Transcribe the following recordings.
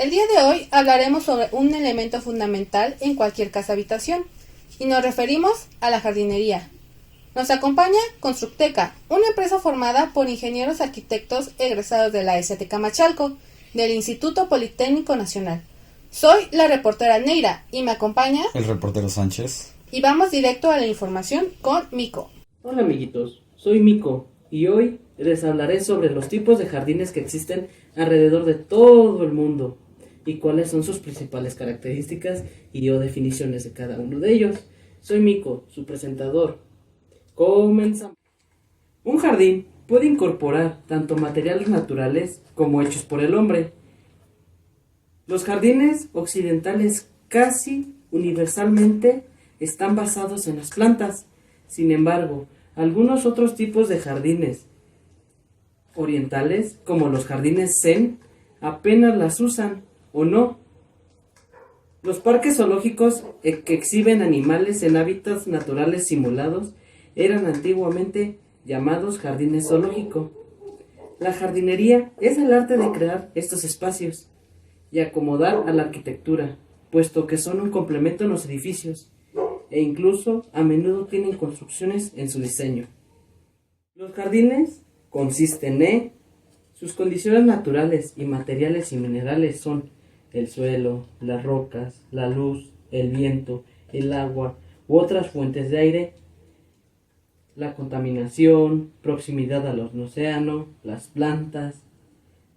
El día de hoy hablaremos sobre un elemento fundamental en cualquier casa-habitación, y nos referimos a la jardinería. Nos acompaña Constructeca, una empresa formada por ingenieros arquitectos egresados de la ESTE Camachalco, del Instituto Politécnico Nacional. Soy la reportera Neira y me acompaña el reportero Sánchez. Y vamos directo a la información con Mico. Hola amiguitos, soy Mico y hoy les hablaré sobre los tipos de jardines que existen alrededor de todo el mundo y cuáles son sus principales características y o definiciones de cada uno de ellos. Soy Mico, su presentador. Comenzamos. Un jardín puede incorporar tanto materiales naturales como hechos por el hombre. Los jardines occidentales casi universalmente están basados en las plantas. Sin embargo, algunos otros tipos de jardines orientales, como los jardines zen, apenas las usan o no. Los parques zoológicos que exhiben animales en hábitats naturales simulados eran antiguamente llamados jardines zoológicos. La jardinería es el arte de crear estos espacios y acomodar a la arquitectura, puesto que son un complemento en los edificios e incluso a menudo tienen construcciones en su diseño. Los jardines consisten en sus condiciones naturales y materiales y minerales son el suelo, las rocas, la luz, el viento, el agua u otras fuentes de aire, la contaminación, proximidad al océano, las plantas.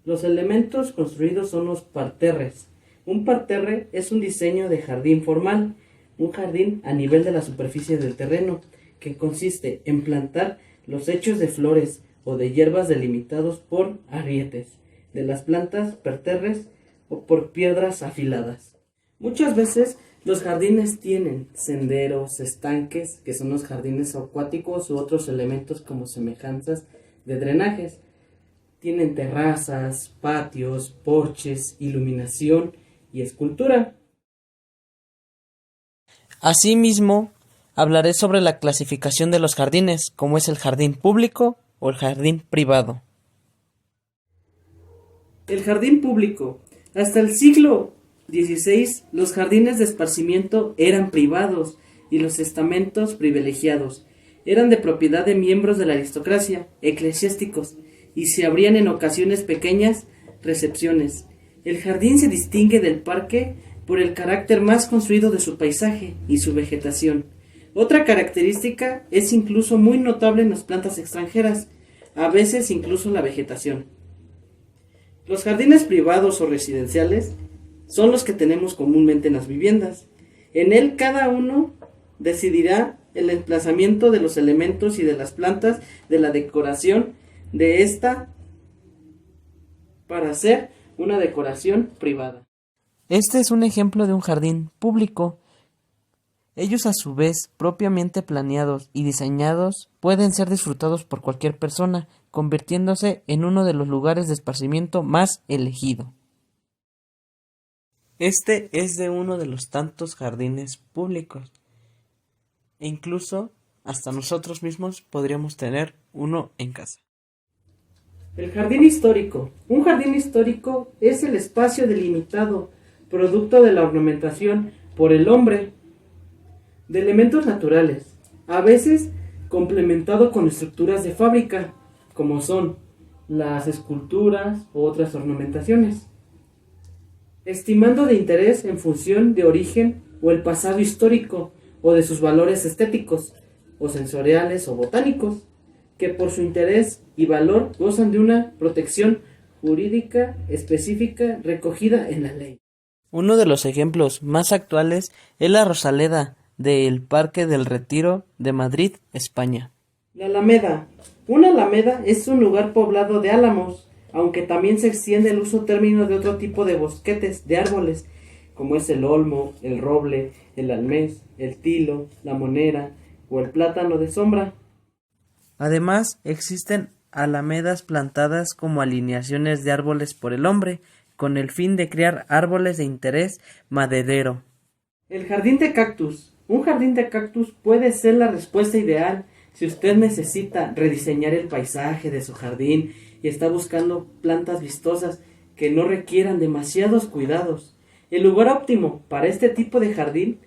Los elementos construidos son los parterres. Un parterre es un diseño de jardín formal, un jardín a nivel de la superficie del terreno, que consiste en plantar los hechos de flores o de hierbas delimitados por arietes de las plantas parterres o por piedras afiladas. Muchas veces los jardines tienen senderos, estanques, que son los jardines acuáticos u otros elementos como semejanzas de drenajes. Tienen terrazas, patios, porches, iluminación y escultura. Asimismo, hablaré sobre la clasificación de los jardines, como es el jardín público o el jardín privado. El jardín público. Hasta el siglo XVI, los jardines de esparcimiento eran privados y los estamentos privilegiados. Eran de propiedad de miembros de la aristocracia, eclesiásticos, y se abrían en ocasiones pequeñas recepciones. El jardín se distingue del parque por el carácter más construido de su paisaje y su vegetación. Otra característica es incluso muy notable en las plantas extranjeras, a veces incluso la vegetación. Los jardines privados o residenciales son los que tenemos comúnmente en las viviendas. En él cada uno decidirá el emplazamiento de los elementos y de las plantas de la decoración de esta para hacer una decoración privada. Este es un ejemplo de un jardín público. Ellos a su vez, propiamente planeados y diseñados, pueden ser disfrutados por cualquier persona, convirtiéndose en uno de los lugares de esparcimiento más elegido. Este es de uno de los tantos jardines públicos. E incluso hasta nosotros mismos podríamos tener uno en casa. El jardín histórico. Un jardín histórico es el espacio delimitado, producto de la ornamentación por el hombre, de elementos naturales, a veces complementado con estructuras de fábrica, como son las esculturas u otras ornamentaciones, estimando de interés en función de origen o el pasado histórico o de sus valores estéticos, o sensoriales o botánicos, que por su interés y valor gozan de una protección jurídica específica recogida en la ley. Uno de los ejemplos más actuales es la Rosaleda del Parque del Retiro de Madrid, España. La alameda. Una alameda es un lugar poblado de álamos, aunque también se extiende el uso término de otro tipo de bosquetes de árboles, como es el olmo, el roble, el almés, el tilo, la monera o el plátano de sombra. Además, existen alamedas plantadas como alineaciones de árboles por el hombre, con el fin de crear árboles de interés maderero. El jardín de cactus. Un jardín de cactus puede ser la respuesta ideal si usted necesita rediseñar el paisaje de su jardín y está buscando plantas vistosas que no requieran demasiados cuidados. El lugar óptimo para este tipo de jardín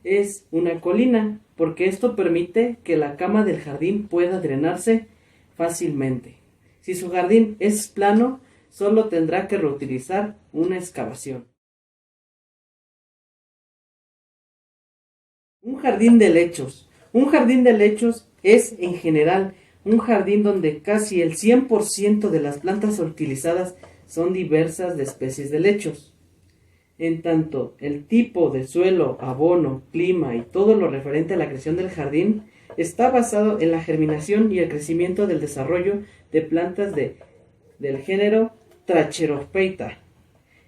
es una colina, porque esto permite que la cama del jardín pueda drenarse fácilmente. Si su jardín es plano, solo tendrá que reutilizar una excavación. Un jardín de lechos. Un jardín de lechos es, en general, un jardín donde casi el 100% de las plantas utilizadas son diversas de especies de lechos. En tanto, el tipo de suelo, abono, clima y todo lo referente a la creación del jardín está basado en la germinación y el crecimiento del desarrollo de plantas del género Tracherophyta.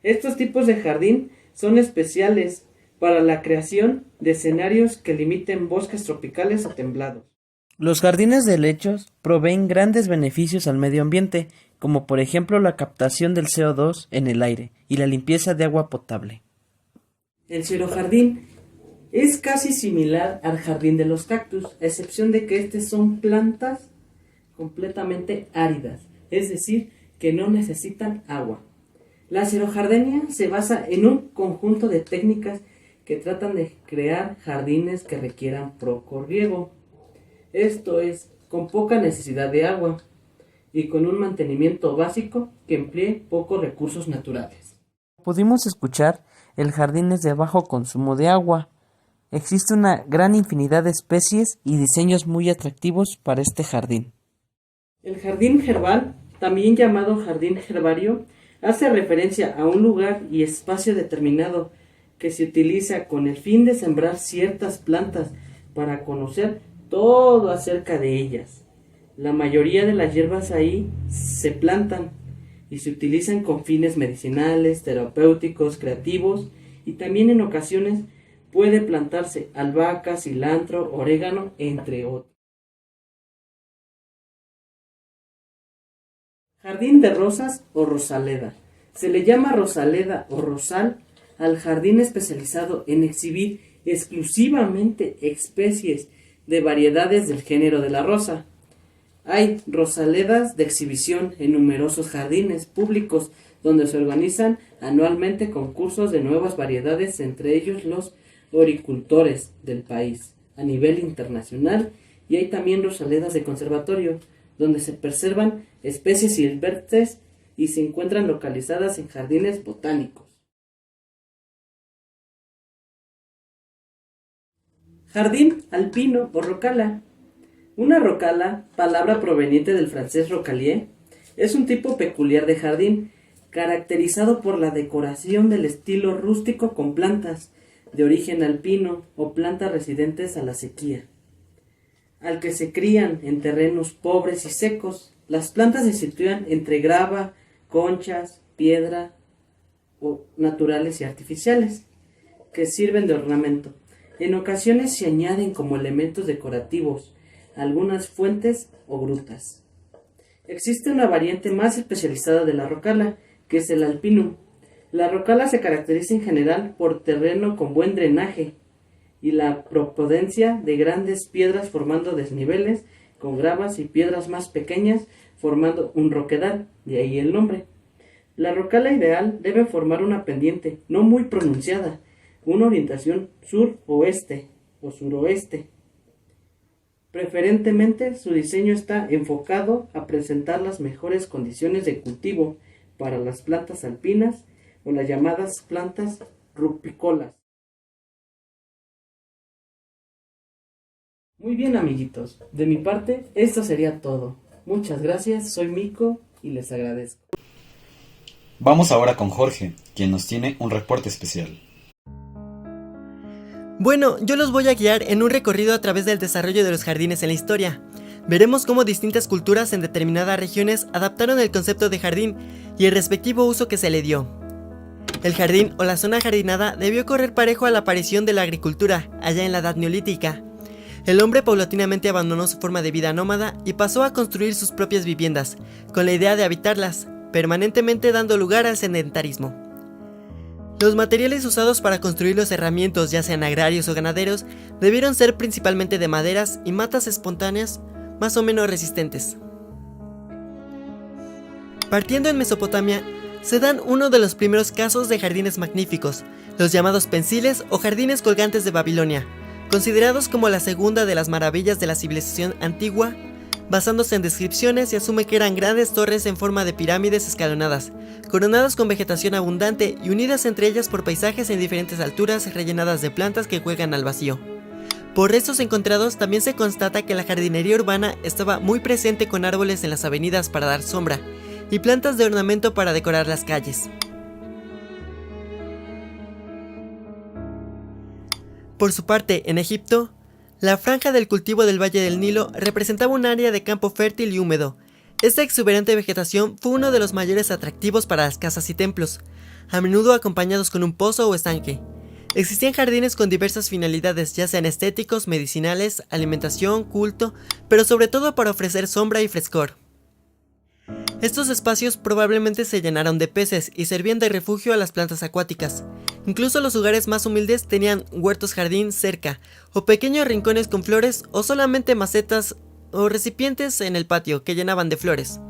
Estos tipos de jardín son especiales para la creación de escenarios que limiten bosques tropicales o templados. Los jardines de lechos proveen grandes beneficios al medio ambiente, como por ejemplo la captación del CO2 en el aire y la limpieza de agua potable. El xerojardín es casi similar al jardín de los cactus, a excepción de que estas son plantas completamente áridas, es decir, que no necesitan agua. La xerojardenia se basa en un conjunto de técnicas que tratan de crear jardines que requieran poco riego. Esto es, con poca necesidad de agua y con un mantenimiento básico que emplee pocos recursos naturales. Pudimos escuchar, el jardín es de bajo consumo de agua. Existe una gran infinidad de especies y diseños muy atractivos para este jardín. El jardín herbal, también llamado jardín herbario, hace referencia a un lugar y espacio determinado que se utiliza con el fin de sembrar ciertas plantas para conocer todo acerca de ellas. La mayoría de las hierbas ahí se plantan y se utilizan con fines medicinales, terapéuticos, creativos, y también en ocasiones puede plantarse albahaca, cilantro, orégano, entre otros. Jardín de rosas o rosaleda. Se le llama rosaleda o rosal al jardín especializado en exhibir exclusivamente especies de variedades del género de la rosa. Hay rosaledas de exhibición en numerosos jardines públicos donde se organizan anualmente concursos de nuevas variedades, entre ellos los horticultores del país a nivel internacional, y hay también rosaledas de conservatorio donde se preservan especies silvestres y se encuentran localizadas en jardines botánicos. Jardín alpino o rocala. Una rocala, palabra proveniente del francés rocalier, es un tipo peculiar de jardín, caracterizado por la decoración del estilo rústico con plantas de origen alpino o plantas residentes a la sequía, al que se crían en terrenos pobres y secos. Las plantas se sitúan entre grava, conchas, piedra o naturales y artificiales, que sirven de ornamento. En ocasiones se añaden como elementos decorativos algunas fuentes o grutas. Existe una variante más especializada de la rocala, que es el alpinum. La rocala se caracteriza en general por terreno con buen drenaje y la propodencia de grandes piedras formando desniveles, con gravas y piedras más pequeñas formando un roquedal, de ahí el nombre. La rocala ideal debe formar una pendiente no muy pronunciada, una orientación sur-oeste o suroeste. Preferentemente, su diseño está enfocado a presentar las mejores condiciones de cultivo para las plantas alpinas o las llamadas plantas rupícolas. Muy bien, amiguitos, de mi parte esto sería todo. Muchas gracias, soy Mico y les agradezco. Vamos ahora con Jorge, quien nos tiene un reporte especial. Bueno, yo los voy a guiar en un recorrido a través del desarrollo de los jardines en la historia. Veremos cómo distintas culturas en determinadas regiones adaptaron el concepto de jardín y el respectivo uso que se le dio. El jardín o la zona jardinada debió correr parejo a la aparición de la agricultura, allá en la Edad Neolítica. El hombre paulatinamente abandonó su forma de vida nómada y pasó a construir sus propias viviendas, con la idea de habitarlas, permanentemente dando lugar al sedentarismo. Los materiales usados para construir los herramientas, ya sean agrarios o ganaderos, debieron ser principalmente de maderas y matas espontáneas más o menos resistentes. Partiendo en Mesopotamia, se dan uno de los primeros casos de jardines magníficos, los llamados pensiles o jardines colgantes de Babilonia, considerados como la segunda de las maravillas de la civilización antigua. Basándose en descripciones, se asume que eran grandes torres en forma de pirámides escalonadas, coronadas con vegetación abundante y unidas entre ellas por paisajes en diferentes alturas rellenadas de plantas que juegan al vacío. Por restos encontrados también se constata que la jardinería urbana estaba muy presente con árboles en las avenidas para dar sombra y plantas de ornamento para decorar las calles. Por su parte, en Egipto, la franja del cultivo del Valle del Nilo representaba un área de campo fértil y húmedo. Esta exuberante vegetación fue uno de los mayores atractivos para las casas y templos, a menudo acompañados con un pozo o estanque. Existían jardines con diversas finalidades, ya sean estéticos, medicinales, alimentación, culto, pero sobre todo para ofrecer sombra y frescor. Estos espacios probablemente se llenaron de peces y servían de refugio a las plantas acuáticas. Incluso los lugares más humildes tenían huertos jardín cerca, o pequeños rincones con flores, o solamente macetas o recipientes en el patio que llenaban de flores.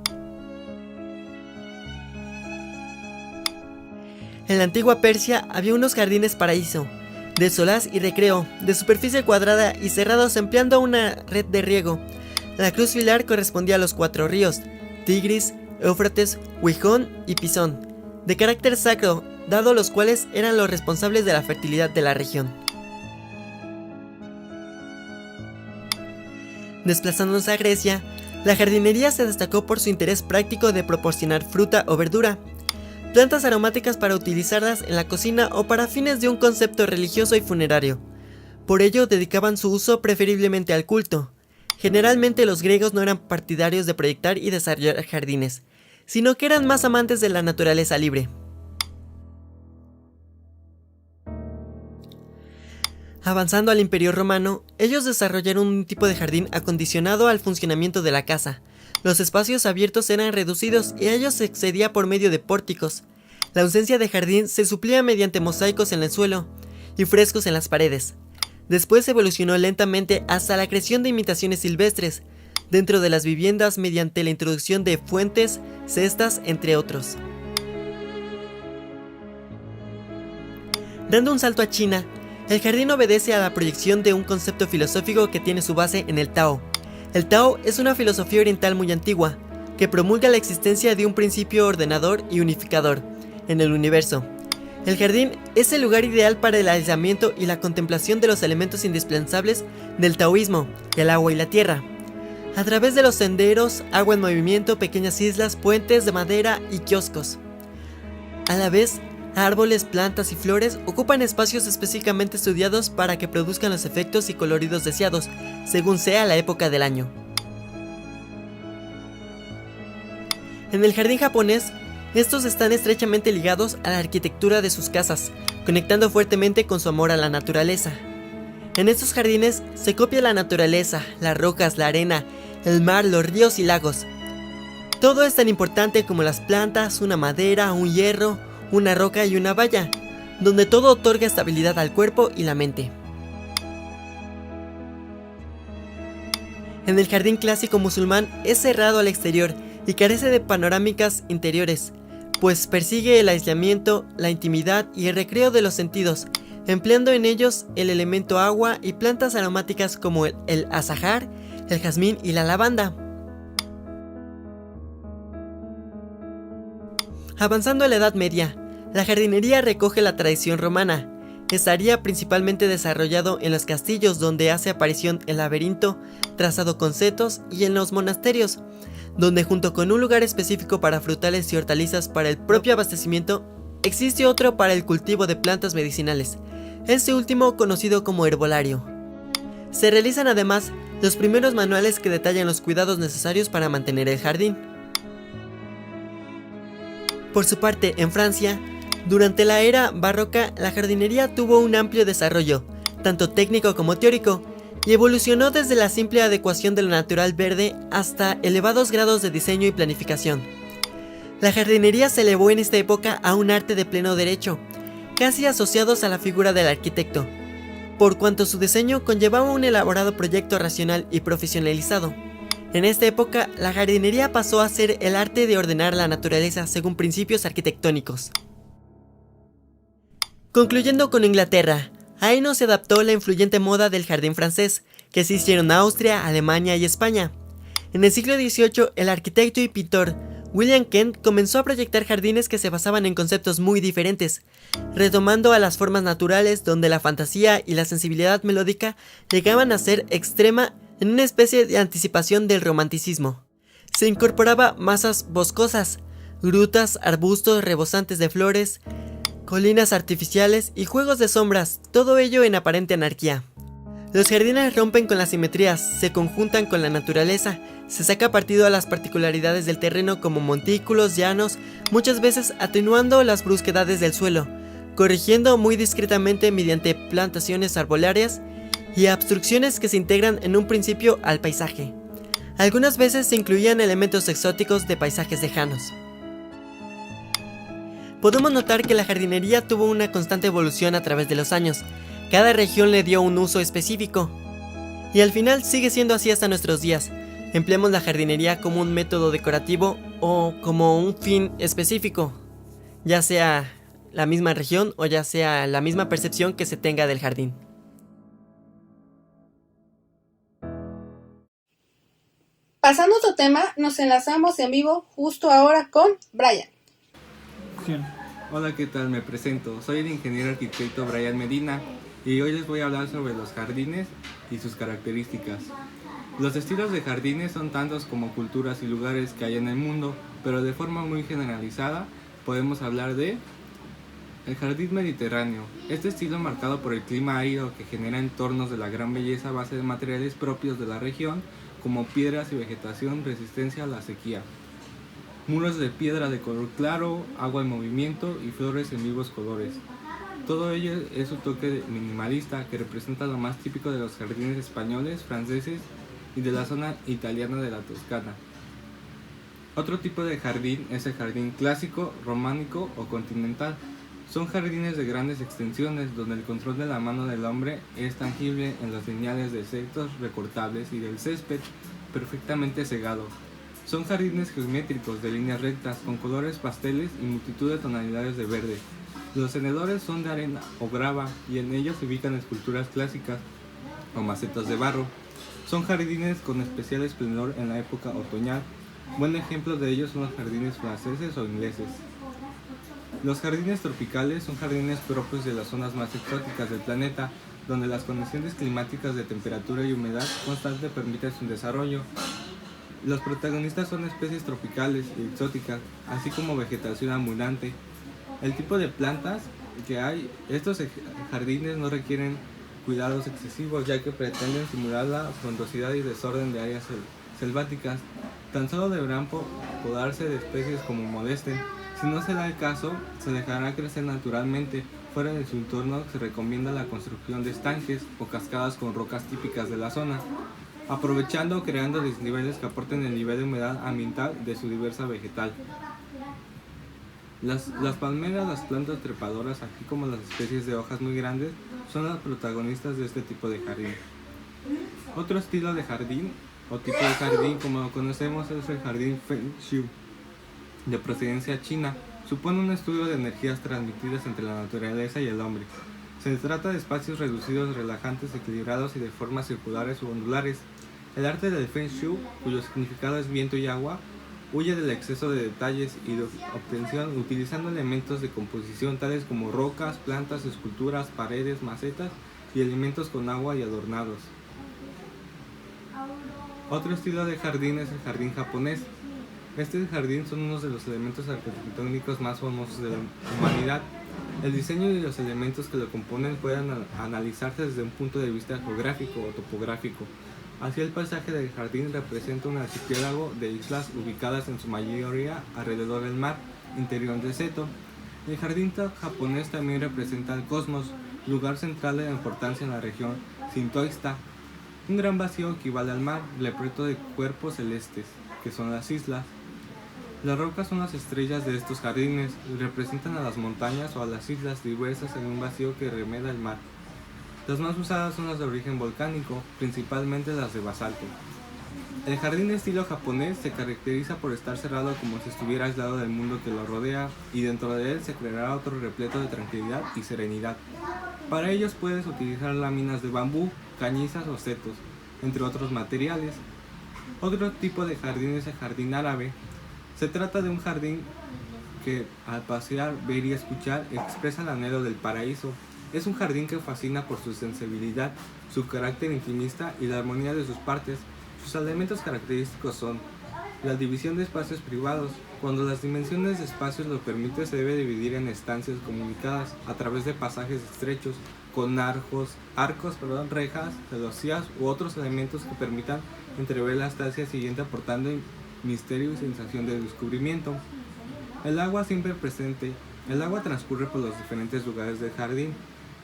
En la antigua Persia había unos jardines paraíso, de solaz y recreo, de superficie cuadrada y cerrados empleando una red de riego. La cruz filar correspondía a los 4 ríos, Tigris, Éufrates, Gihón y Pisón, de carácter sacro, dado los cuales eran los responsables de la fertilidad de la región. Desplazándonos a Grecia, la jardinería se destacó por su interés práctico de proporcionar fruta o verdura, plantas aromáticas para utilizarlas en la cocina o para fines de un concepto religioso y funerario. Por ello dedicaban su uso preferiblemente al culto. Generalmente los griegos no eran partidarios de proyectar y desarrollar jardines, sino que eran más amantes de la naturaleza libre. Avanzando al Imperio Romano, ellos desarrollaron un tipo de jardín acondicionado al funcionamiento de la casa. Los espacios abiertos eran reducidos y a ellos se accedía por medio de pórticos. La ausencia de jardín se suplía mediante mosaicos en el suelo y frescos en las paredes. Después evolucionó lentamente hasta la creación de imitaciones silvestres dentro de las viviendas mediante la introducción de fuentes, cestas, entre otros. Dando un salto a China, el jardín obedece a la proyección de un concepto filosófico que tiene su base en el Tao. El Tao es una filosofía oriental muy antigua, que promulga la existencia de un principio ordenador y unificador en el universo. El jardín es el lugar ideal para el aislamiento y la contemplación de los elementos indispensables del taoísmo, el agua y la tierra. A través de los senderos, agua en movimiento, pequeñas islas, puentes de madera y kioscos. A la vez, árboles, plantas y flores ocupan espacios específicamente estudiados para que produzcan los efectos y coloridos deseados, según sea la época del año. En el jardín japonés, estos están estrechamente ligados a la arquitectura de sus casas, conectando fuertemente con su amor a la naturaleza. En estos jardines se copia la naturaleza, las rocas, la arena, el mar, los ríos y lagos. Todo es tan importante como las plantas, una madera, un hierro, una roca y una valla, donde todo otorga estabilidad al cuerpo y la mente. En el jardín clásico musulmán es cerrado al exterior y carece de panorámicas interiores, pues persigue el aislamiento, la intimidad y el recreo de los sentidos, empleando en ellos el elemento agua y plantas aromáticas como el azahar, el jazmín y la lavanda. Avanzando a la Edad Media, la jardinería recoge la tradición romana. Estaría principalmente desarrollado en los castillos, donde hace aparición el laberinto trazado con setos, y en los monasterios, donde junto con un lugar específico para frutales y hortalizas para el propio abastecimiento, existe otro para el cultivo de plantas medicinales, este último conocido como herbolario. Se realizan además los primeros manuales que detallan los cuidados necesarios para mantener el jardín. Por su parte, en Francia, durante la era barroca, la jardinería tuvo un amplio desarrollo, tanto técnico como teórico, y evolucionó desde la simple adecuación de lo natural verde hasta elevados grados de diseño y planificación. La jardinería se elevó en esta época a un arte de pleno derecho, casi asociados a la figura del arquitecto, por cuanto su diseño conllevaba un elaborado proyecto racional y profesionalizado. En esta época, la jardinería pasó a ser el arte de ordenar la naturaleza según principios arquitectónicos. Concluyendo con Inglaterra, ahí no se adaptó la influyente moda del jardín francés, que se hicieron en Austria, Alemania y España. En el siglo XVIII, el arquitecto y pintor William Kent comenzó a proyectar jardines que se basaban en conceptos muy diferentes, retomando a las formas naturales donde la fantasía y la sensibilidad melódica llegaban a ser extrema en una especie de anticipación del romanticismo. Se incorporaba masas boscosas, grutas, arbustos rebosantes de flores, colinas artificiales y juegos de sombras, todo ello en aparente anarquía. Los jardines rompen con las simetrías, se conjuntan con la naturaleza, se saca partido a las particularidades del terreno como montículos, llanos, muchas veces atenuando las brusquedades del suelo, corrigiendo muy discretamente mediante plantaciones arbolarias y obstrucciones que se integran en un principio al paisaje. Algunas veces se incluían elementos exóticos de paisajes lejanos. Podemos notar que la jardinería tuvo una constante evolución a través de los años. Cada región le dio un uso específico. Y al final sigue siendo así hasta nuestros días. Empleamos la jardinería como un método decorativo o como un fin específico, ya sea la misma región o ya sea la misma percepción que se tenga del jardín. Pasando a otro tema, nos enlazamos en vivo justo ahora con Brian. Hola, ¿qué tal? Me presento. Soy el ingeniero arquitecto Brian Medina y hoy les voy a hablar sobre los jardines y sus características. Los estilos de jardines son tantos como culturas y lugares que hay en el mundo, pero de forma muy generalizada podemos hablar de el jardín mediterráneo. Este estilo, marcado por el clima árido que genera entornos de la gran belleza a base de materiales propios de la región, como piedras y vegetación, resistencia a la sequía. Muros de piedra de color claro, agua en movimiento y flores en vivos colores. Todo ello es un toque minimalista que representa lo más típico de los jardines españoles, franceses y de la zona italiana de la Toscana. Otro tipo de jardín es el jardín clásico, románico o continental. Son jardines de grandes extensiones donde el control de la mano del hombre es tangible en los lineales de setos recortables y del césped perfectamente segado. Son jardines geométricos de líneas rectas con colores pasteles y multitud de tonalidades de verde. Los tenedores son de arena o grava y en ellos se ubican esculturas clásicas o macetas de barro. Son jardines con especial esplendor en la época otoñal. Buen ejemplo de ellos son los jardines franceses o ingleses. Los jardines tropicales son jardines propios de las zonas más exóticas del planeta, donde las condiciones climáticas de temperatura y humedad constante permiten su desarrollo. Los protagonistas son especies tropicales y exóticas, así como vegetación abundante. El tipo de plantas que hay, estos jardines no requieren cuidados excesivos, ya que pretenden simular la frondosidad y desorden de áreas selváticas. Tan solo deberán podarse de especies como molesten. Si no se da el caso, se dejará crecer naturalmente. Fuera de su entorno se recomienda la construcción de estanques o cascadas con rocas típicas de la zona, aprovechando o creando desniveles que aporten el nivel de humedad ambiental de su diversa vegetal. Las palmeras, las plantas trepadoras, así como las especies de hojas muy grandes, son las protagonistas de este tipo de jardín. Otro estilo de jardín o tipo de jardín como lo conocemos es el jardín Feng Shui, de procedencia china. Supone un estudio de energías transmitidas entre la naturaleza y el hombre. Se trata de espacios reducidos, relajantes, equilibrados y de formas circulares u ondulares. El arte del Feng Shui, cuyo significado es viento y agua, huye del exceso de detalles y de obtención utilizando elementos de composición tales como rocas, plantas, esculturas, paredes, macetas y elementos con agua y adornados. Otro estilo de jardín es el jardín japonés. Este jardín son uno de los elementos arquitectónicos más famosos de la humanidad. El diseño y los elementos que lo componen pueden analizarse desde un punto de vista geográfico o topográfico. Así, el paisaje del jardín representa un archipiélago de islas ubicadas en su mayoría alrededor del mar interior de Seto. El jardín japonés también representa el cosmos, lugar central de importancia en la región sintoísta. Un gran vacío equivale al mar, repleto de cuerpos celestes, que son las islas. Las rocas son las estrellas de estos jardines y representan a las montañas o a las islas diversas en un vacío que remeda el mar. Las más usadas son las de origen volcánico, principalmente las de basalto. El jardín de estilo japonés se caracteriza por estar cerrado como si estuviera aislado del mundo que lo rodea, y dentro de él se creará otro repleto de tranquilidad y serenidad. Para ellos puedes utilizar láminas de bambú, cañizas o setos, entre otros materiales. Otro tipo de jardín es el jardín árabe. Se trata de un jardín que al pasear, ver y escuchar expresa el anhelo del paraíso. Es un jardín que fascina por su sensibilidad, su carácter intimista y la armonía de sus partes. Sus elementos característicos son la división de espacios privados. Cuando las dimensiones de espacios lo permiten, se debe dividir en estancias comunicadas a través de pasajes estrechos con rejas, celosías u otros elementos que permitan entrever la estancia siguiente, aportando misterio y sensación de descubrimiento. El agua siempre presente. El agua transcurre por los diferentes lugares del jardín,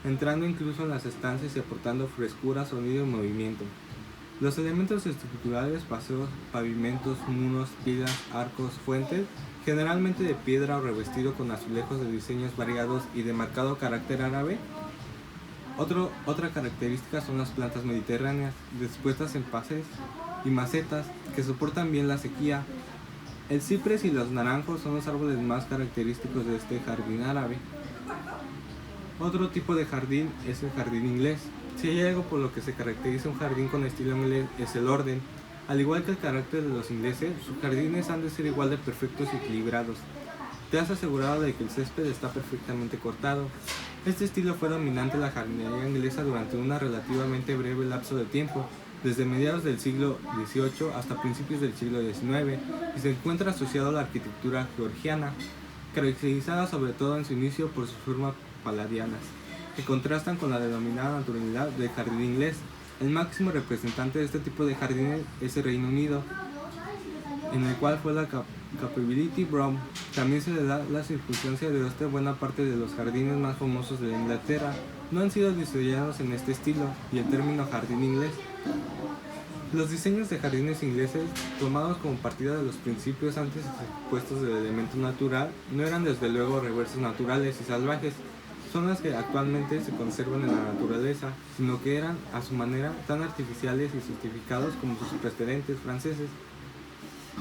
entrando incluso en las estancias y aportando frescura, sonido y movimiento. Los elementos estructurales, paseos, pavimentos, muros, pilas, arcos, fuentes, generalmente de piedra o revestido con azulejos de diseños variados y de marcado carácter árabe. Otra característica son las plantas mediterráneas, dispuestas en pases y macetas que soportan bien la sequía. El ciprés y los naranjos son los árboles más característicos de este jardín árabe. Otro tipo de jardín es el jardín inglés. Si hay algo por lo que se caracteriza un jardín con estilo inglés es el orden. Al igual que el carácter de los ingleses, sus jardines han de ser igual de perfectos y equilibrados. Te has asegurado de que el césped está perfectamente cortado. Este estilo fue dominante en la jardinería inglesa durante un relativamente breve lapso de tiempo, desde mediados del siglo XVIII hasta principios del siglo XIX, y se encuentra asociado a la arquitectura georgiana, caracterizada sobre todo en su inicio por sus formas palladianas, que contrastan con la denominada naturalidad del jardín inglés. El máximo representante de este tipo de jardines es el Reino Unido, en el cual fue la Capability Brown. También se le da la circunstancia de que buena parte de los jardines más famosos de Inglaterra no han sido diseñados en este estilo, y el término jardín inglés. Los diseños de jardines ingleses, tomados como partida de los principios antes expuestos del elemento natural, no eran desde luego reversos naturales y salvajes, son las que actualmente se conservan en la naturaleza, sino que eran, a su manera, tan artificiales y justificados como sus precedentes franceses.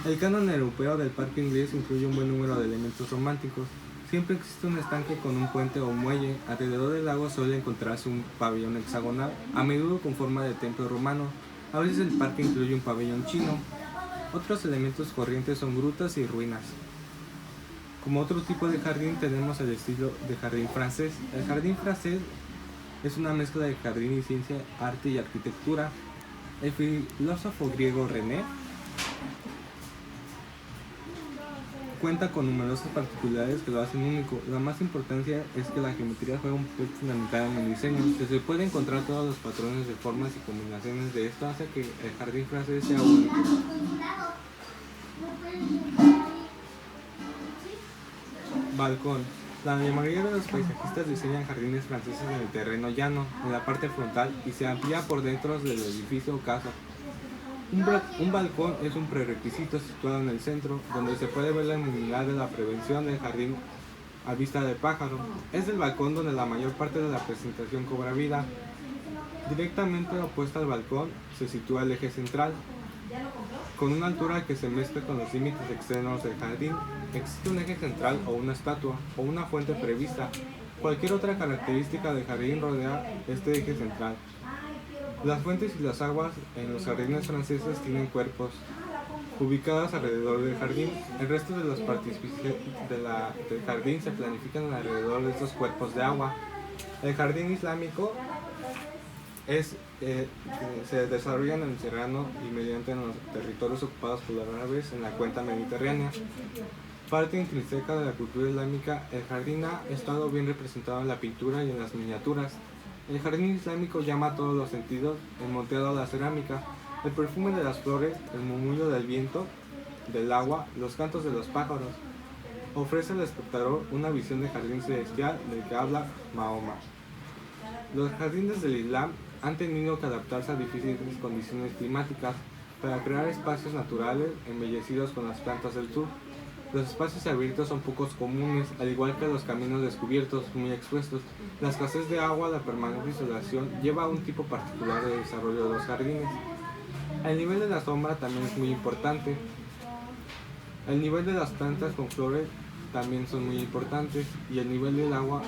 El canon europeo del parque inglés incluye un buen número de elementos románticos. Siempre existe un estanque con un puente o muelle. Alrededor del lago suele encontrarse un pabellón hexagonal, a menudo con forma de templo romano. A veces el parque incluye un pabellón chino. Otros elementos corrientes son grutas y ruinas. Como otro tipo de jardín tenemos el estilo de jardín francés. El jardín francés es una mezcla de jardín y ciencia, arte y arquitectura. El filósofo griego René cuenta con numerosas particularidades que lo hacen único. La más importante es que la geometría juega un papel fundamental en el diseño. Se puede encontrar todos los patrones de formas y combinaciones de esto hace que el jardín francés sea único. Balcón. La mayoría de los paisajistas diseñan jardines franceses en el terreno llano, en la parte frontal, y se amplía por dentro del edificio o casa. Un balcón es un prerequisito situado en el centro, donde se puede ver la inmunidad de la prevención del jardín a vista de pájaro. Es el balcón donde la mayor parte de la presentación cobra vida. Directamente opuesta al balcón se sitúa el eje central, con una altura que se mezcla con los límites externos del jardín. Existe un eje central o una estatua o una fuente prevista. Cualquier otra característica del jardín rodea este eje central. Las fuentes y las aguas en los jardines franceses tienen cuerpos ubicados alrededor del jardín. El resto de los participantes del jardín se planifican alrededor de estos cuerpos de agua. El jardín islámico se desarrolla en el serrano y mediante en los territorios ocupados por los árabes en la cuenca mediterránea. Parte intrínseca de la cultura islámica, el jardín ha estado bien representado en la pintura y en las miniaturas. El jardín islámico llama a todos los sentidos, el moteado a la cerámica, el perfume de las flores, el murmullo del viento, del agua, los cantos de los pájaros. Ofrece al espectador una visión de jardín celestial del que habla Mahoma. Los jardines del Islam han tenido que adaptarse a difíciles condiciones climáticas para crear espacios naturales embellecidos con las plantas del sur. Los espacios abiertos son pocos comunes, al igual que los caminos descubiertos, muy expuestos. La escasez de agua, la permanente isolación, lleva a un tipo particular de desarrollo de los jardines. El nivel de la sombra también es muy importante. El nivel de las plantas con flores también son muy importantes y el nivel del agua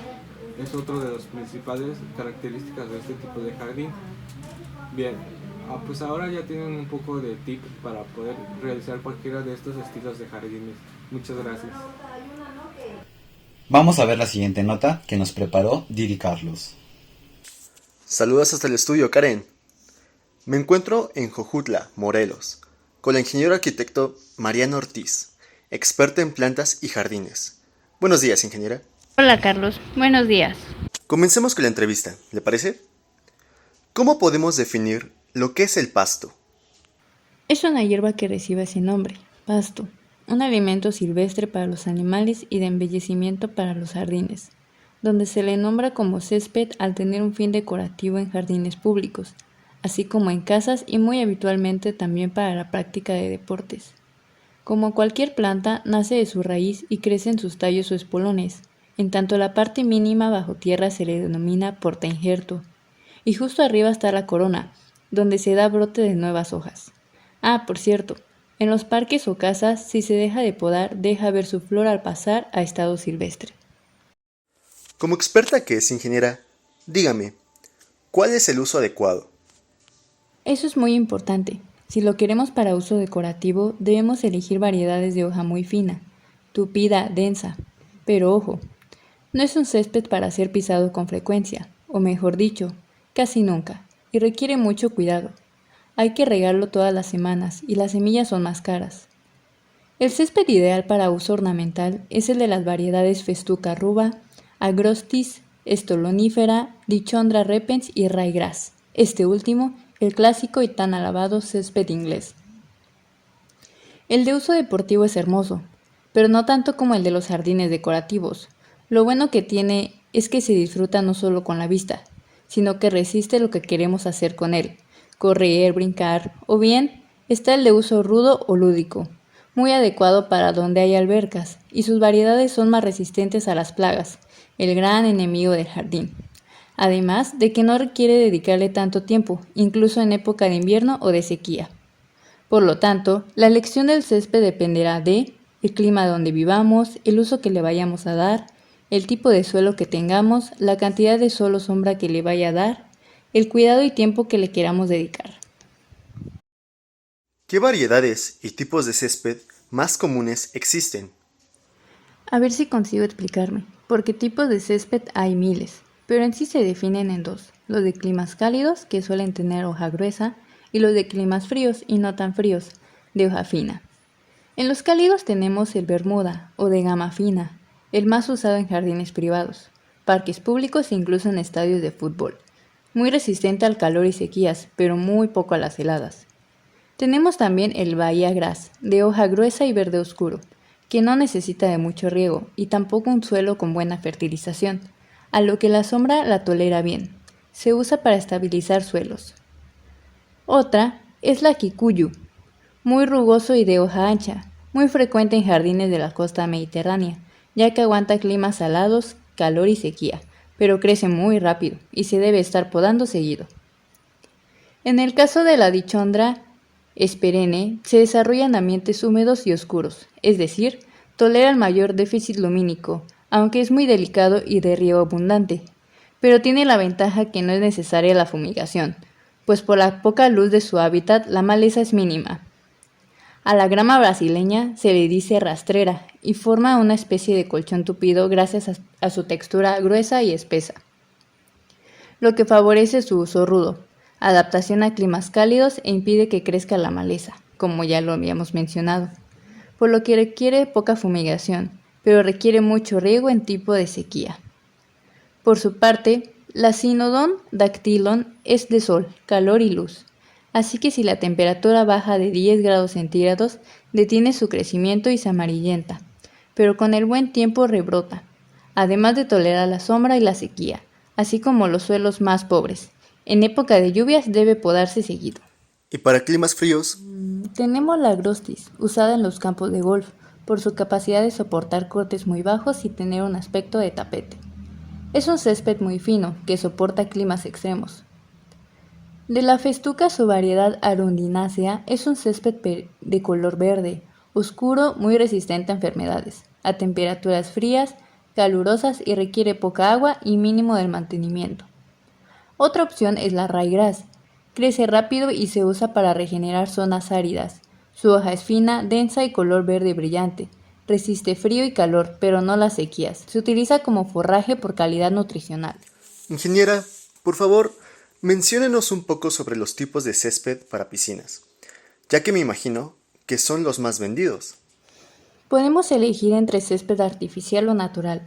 es otro de las principales características de este tipo de jardín. Bien, pues ahora ya tienen un poco de tip para poder realizar cualquiera de estos estilos de jardines. Muchas gracias. Vamos a ver la siguiente nota que nos preparó Didi Carlos. Saludos hasta el estudio, Karen. Me encuentro en Jojutla, Morelos, con la ingeniero arquitecto Mariana Ortiz, experta en plantas y jardines. Buenos días, ingeniera. Hola Carlos, buenos días. Comencemos con la entrevista, ¿le parece? ¿Cómo podemos definir lo que es el pasto? Es una hierba que recibe ese nombre, pasto, un alimento silvestre para los animales y de embellecimiento para los jardines, donde se le nombra como césped al tener un fin decorativo en jardines públicos, así como en casas y muy habitualmente también para la práctica de deportes. Como cualquier planta, nace de su raíz y crece en sus tallos o espolones, en tanto la parte mínima bajo tierra se le denomina porta injerto, y justo arriba está la corona, donde se da brote de nuevas hojas. Ah, por cierto, en los parques o casas, si se deja de podar, deja ver su flor al pasar a estado silvestre. Como experta que es, ingeniera, dígame, ¿cuál es el uso adecuado? Eso es muy importante. Si lo queremos para uso decorativo, debemos elegir variedades de hoja muy fina, tupida, densa. Pero ojo, no es un césped para ser pisado con frecuencia, o mejor dicho, casi nunca, y requiere mucho cuidado. Hay que regarlo todas las semanas y las semillas son más caras. El césped ideal para uso ornamental es el de las variedades Festuca ruba, Agrostis, Stolonifera, Dichondra repens y Ryegrass. Este último, el clásico y tan alabado césped inglés. El de uso deportivo es hermoso, pero no tanto como el de los jardines decorativos. Lo bueno que tiene es que se disfruta no solo con la vista, sino que resiste lo que queremos hacer con él, correr, brincar, o bien está el de uso rudo o lúdico, muy adecuado para donde hay albercas, y sus variedades son más resistentes a las plagas, el gran enemigo del jardín. Además de que no requiere dedicarle tanto tiempo, incluso en época de invierno o de sequía. Por lo tanto, la elección del césped dependerá de el clima donde vivamos, el uso que le vayamos a dar, el tipo de suelo que tengamos, la cantidad de sol o sombra que le vaya a dar, el cuidado y tiempo que le queramos dedicar. ¿Qué variedades y tipos de césped más comunes existen? A ver si consigo explicarme, porque tipos de césped hay miles, pero en sí se definen en dos, los de climas cálidos, que suelen tener hoja gruesa, y los de climas fríos y no tan fríos, de hoja fina. En los cálidos tenemos el bermuda, o de gama fina, el más usado en jardines privados, parques públicos e incluso en estadios de fútbol. Muy resistente al calor y sequías, pero muy poco a las heladas. Tenemos también el Bahía Grass, de hoja gruesa y verde oscuro, que no necesita de mucho riego y tampoco un suelo con buena fertilización, a lo que la sombra la tolera bien. Se usa para estabilizar suelos. Otra es la Kikuyu, muy rugoso y de hoja ancha, muy frecuente en jardines de la costa mediterránea, ya que aguanta climas salados, calor y sequía, pero crece muy rápido y se debe estar podando seguido. En el caso de la dichondra es perenne, se desarrolla en ambientes húmedos y oscuros, es decir, tolera el mayor déficit lumínico, aunque es muy delicado y de riego abundante, pero tiene la ventaja que no es necesaria la fumigación, pues por la poca luz de su hábitat la maleza es mínima. A la grama brasileña se le dice rastrera y forma una especie de colchón tupido gracias a su textura gruesa y espesa, lo que favorece su uso rudo, adaptación a climas cálidos e impide que crezca la maleza, como ya lo habíamos mencionado, por lo que requiere poca fumigación, pero requiere mucho riego en tipo de sequía. Por su parte, la Cynodon dactylon es de sol, calor y luz, así que si la temperatura baja de 10 grados centígrados, detiene su crecimiento y se amarillenta, pero con el buen tiempo rebrota, además de tolerar la sombra y la sequía, así como los suelos más pobres. En época de lluvias debe podarse seguido. ¿Y para climas fríos? Tenemos la Agrostis, usada en los campos de golf, por su capacidad de soportar cortes muy bajos y tener un aspecto de tapete. Es un césped muy fino, que soporta climas extremos. De la festuca su variedad arundinacea es un césped de color verde, oscuro, muy resistente a enfermedades, a temperaturas frías, calurosas y requiere poca agua y mínimo del mantenimiento. Otra opción es la ryegrass. Crece rápido y se usa para regenerar zonas áridas. Su hoja es fina, densa y color verde brillante. Resiste frío y calor, pero no las sequías. Se utiliza como forraje por calidad nutricional. Ingeniera, por favor, menciónenos un poco sobre los tipos de césped para piscinas, ya que me imagino que son los más vendidos. Podemos elegir entre césped artificial o natural.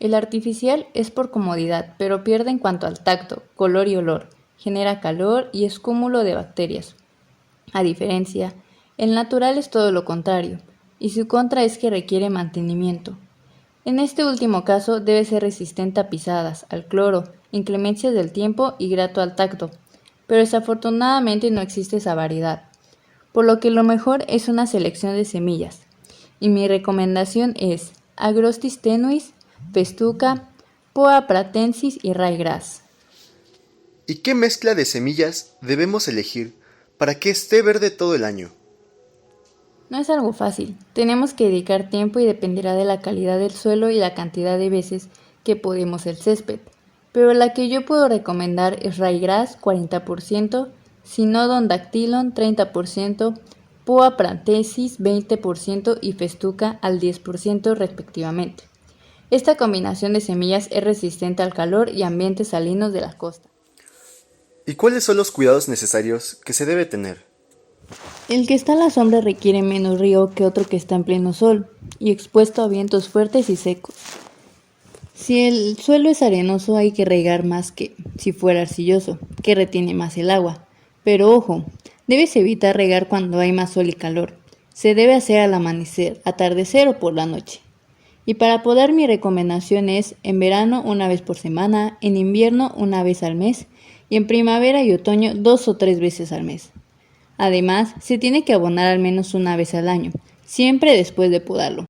El artificial es por comodidad, pero pierde en cuanto al tacto, color y olor. Genera calor y es cúmulo de bacterias. A diferencia, el natural es todo lo contrario, y su contra es que requiere mantenimiento. En este último caso debe ser resistente a pisadas, al cloro, inclemencias del tiempo y grato al tacto, pero desafortunadamente no existe esa variedad, por lo que lo mejor es una selección de semillas. Y mi recomendación es Agrostis tenuis, Festuca, Poa pratensis y ryegrass. ¿Y qué mezcla de semillas debemos elegir para que esté verde todo el año? No es algo fácil, tenemos que dedicar tiempo y dependerá de la calidad del suelo y la cantidad de veces que podemos el césped, pero la que yo puedo recomendar es ryegrass 40%, Cynodon dactylon 30%, Poa pratensis 20% y Festuca al 10% respectivamente. Esta combinación de semillas es resistente al calor y ambientes salinos de la costa. ¿Y cuáles son los cuidados necesarios que se debe tener? El que está a la sombra requiere menos riego que otro que está en pleno sol y expuesto a vientos fuertes y secos. Si el suelo es arenoso hay que regar más que si fuera arcilloso, que retiene más el agua. Pero ojo, debes evitar regar cuando hay más sol y calor. Se debe hacer al amanecer, atardecer o por la noche. Y para podar mi recomendación es en verano una vez por semana, en invierno una vez al mes y en primavera y otoño 2 o 3 veces al mes. Además, se tiene que abonar al menos una vez al año, siempre después de podarlo.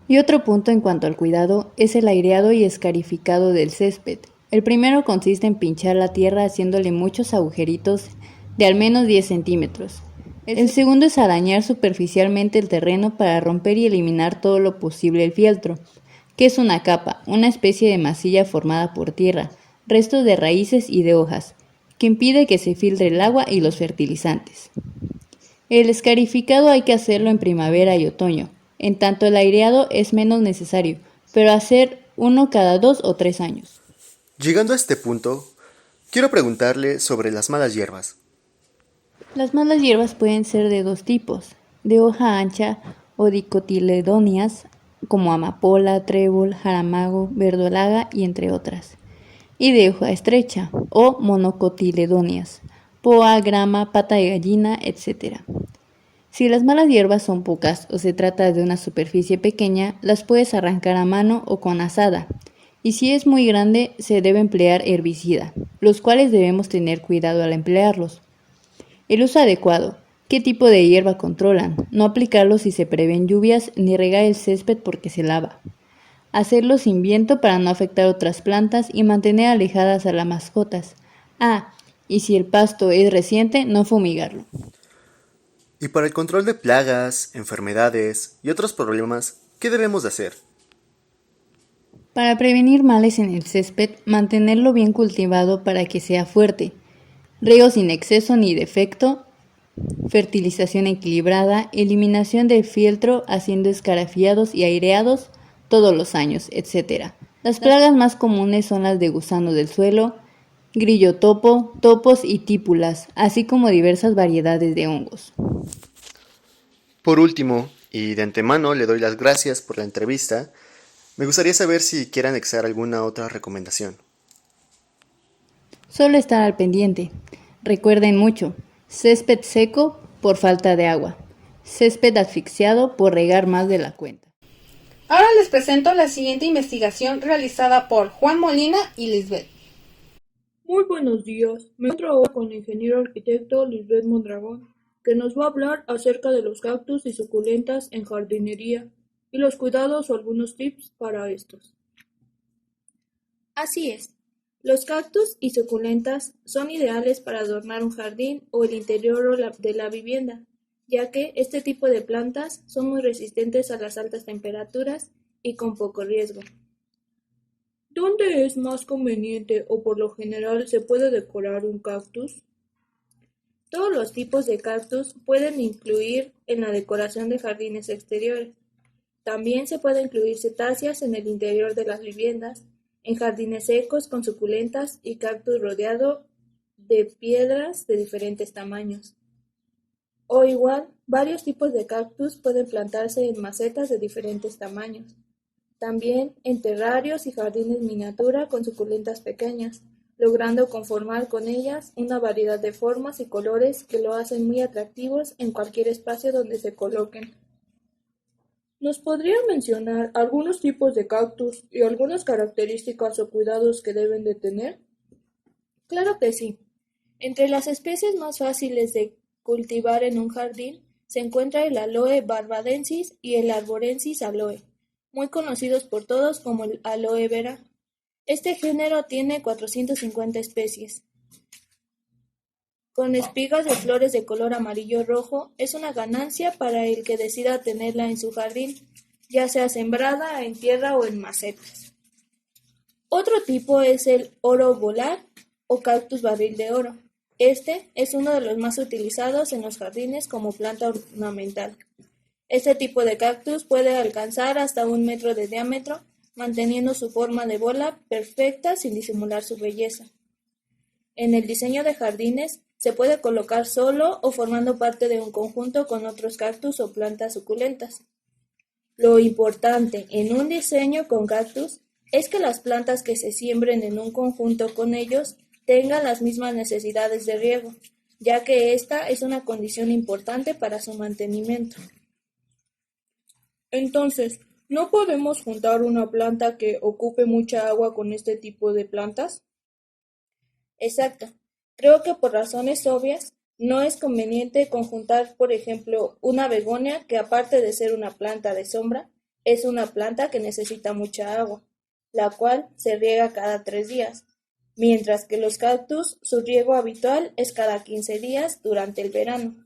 Y otro punto en cuanto al cuidado es el aireado y escarificado del césped. El primero consiste en pinchar la tierra haciéndole muchos agujeritos de al menos 10 centímetros. El segundo es arañar superficialmente el terreno para romper y eliminar todo lo posible el fieltro, que es una capa, una especie de masilla formada por tierra, restos de raíces y de hojas, que impide que se filtre el agua y los fertilizantes. El escarificado hay que hacerlo en primavera y otoño, en tanto el aireado es menos necesario, pero hacer uno cada 2 o 3 años. Llegando a este punto, quiero preguntarle sobre las malas hierbas. Las malas hierbas pueden ser de dos tipos, de hoja ancha o dicotiledóneas, como amapola, trébol, jaramago, verdolaga y entre otras, y de hoja estrecha o monocotiledóneas, poa, grama, pata de gallina, etc. Si las malas hierbas son pocas o se trata de una superficie pequeña, las puedes arrancar a mano o con azada, y si es muy grande se debe emplear herbicida, los cuales debemos tener cuidado al emplearlos. El uso adecuado. ¿Qué tipo de hierba controlan? No aplicarlo si se prevén lluvias ni regar el césped porque se lava. Hacerlo sin viento para no afectar otras plantas y mantener alejadas a las mascotas. Y si el pasto es reciente, no fumigarlo. Y para el control de plagas, enfermedades y otros problemas, ¿qué debemos de hacer? Para prevenir males en el césped, mantenerlo bien cultivado para que sea fuerte. Riego sin exceso ni defecto, fertilización equilibrada, eliminación del fieltro haciendo escarafiados y aireados todos los años, etc. Las plagas más comunes son las de gusano del suelo, grillo topo, topos y típulas, así como diversas variedades de hongos. Por último, y de antemano le doy las gracias por la entrevista, me gustaría saber si quiere anexar alguna otra recomendación. Solo estar al pendiente. Recuerden mucho, césped seco por falta de agua, césped asfixiado por regar más de la cuenta. Ahora les presento la siguiente investigación realizada por Juan Molina y Lisbeth. Muy buenos días, me encuentro ahora con el ingeniero arquitecto Lisbeth Mondragón, que nos va a hablar acerca de los cactus y suculentas en jardinería y los cuidados o algunos tips para estos. Así es. Los cactus y suculentas son ideales para adornar un jardín o el interior de la vivienda, ya que este tipo de plantas son muy resistentes a las altas temperaturas y con poco riesgo. ¿Dónde es más conveniente o por lo general se puede decorar un cactus? Todos los tipos de cactus pueden incluir en la decoración de jardines exteriores. También se puede incluir cetáceas en el interior de las viviendas, en jardines secos con suculentas y cactus rodeado de piedras de diferentes tamaños. O igual, varios tipos de cactus pueden plantarse en macetas de diferentes tamaños. También en terrarios y jardines miniatura con suculentas pequeñas, logrando conformar con ellas una variedad de formas y colores que lo hacen muy atractivos en cualquier espacio donde se coloquen. ¿Nos podrían mencionar algunos tipos de cactus y algunas características o cuidados que deben de tener? Claro que sí. Entre las especies más fáciles de cultivar en un jardín se encuentra el Aloe barbadensis y el Arborensis aloe, muy conocidos por todos como el aloe vera. Este género tiene 450 especies. Con espigas de flores de color amarillo-rojo, es una ganancia para el que decida tenerla en su jardín, ya sea sembrada en tierra o en macetas. Otro tipo es el oro volar o cactus barril de oro. Este es uno de los más utilizados en los jardines como planta ornamental. Este tipo de cactus puede alcanzar hasta 1 metro de diámetro, manteniendo su forma de bola perfecta sin disimular su belleza. En el diseño de jardines se puede colocar solo o formando parte de un conjunto con otros cactus o plantas suculentas. Lo importante en un diseño con cactus es que las plantas que se siembren en un conjunto con ellos tengan las mismas necesidades de riego, ya que esta es una condición importante para su mantenimiento. Entonces, ¿no podemos juntar una planta que ocupe mucha agua con este tipo de plantas? Exacto. Creo que por razones obvias, no es conveniente conjuntar, por ejemplo, una begonia que aparte de ser una planta de sombra, es una planta que necesita mucha agua, la cual se riega cada 3 días, mientras que los cactus, su riego habitual es cada 15 días durante el verano.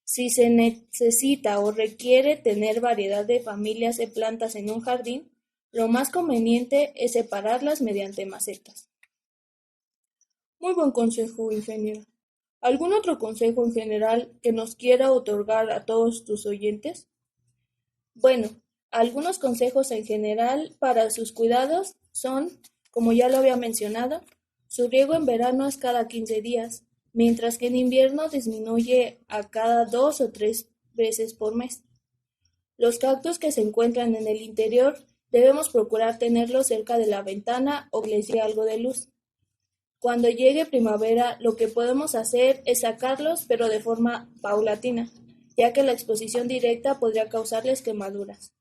Si se necesita o requiere tener variedad de familias de plantas en un jardín, lo más conveniente es separarlas mediante macetas. Muy buen consejo, ingeniero. ¿Algún otro consejo en general que nos quiera otorgar a todos tus oyentes? Bueno, algunos consejos en general para sus cuidados son, como ya lo había mencionado, su riego en verano es cada 15 días, mientras que en invierno disminuye a cada 2 o 3 veces por mes. Los cactus que se encuentran en el interior debemos procurar tenerlos cerca de la ventana o que les llegue algo de luz. Cuando llegue primavera, lo que podemos hacer es sacarlos, pero de forma paulatina, ya que la exposición directa podría causarles quemaduras.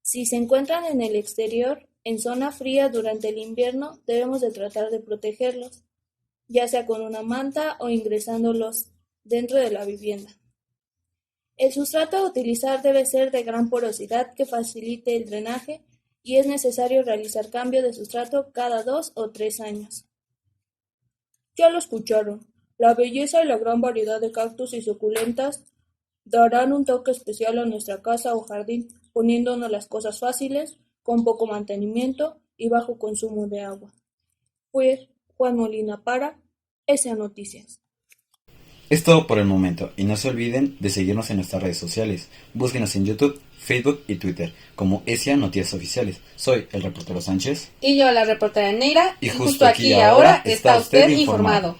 Si se encuentran en el exterior, en zona fría durante el invierno, debemos de tratar de protegerlos, ya sea con una manta o ingresándolos dentro de la vivienda. El sustrato a utilizar debe ser de gran porosidad que facilite el drenaje y es necesario realizar cambio de sustrato cada 2 o 3 años. Ya lo escucharon, la belleza y la gran variedad de cactus y suculentas darán un toque especial a nuestra casa o jardín, poniéndonos las cosas fáciles, con poco mantenimiento y bajo consumo de agua. Fue Juan Molina para SA Noticias. Es todo por el momento y no se olviden de seguirnos en nuestras redes sociales. Búsquenos en YouTube, Facebook y Twitter como SA Noticias Oficiales. Soy el reportero Sánchez. Y yo, la reportera Neira. Y justo aquí y ahora está usted informado.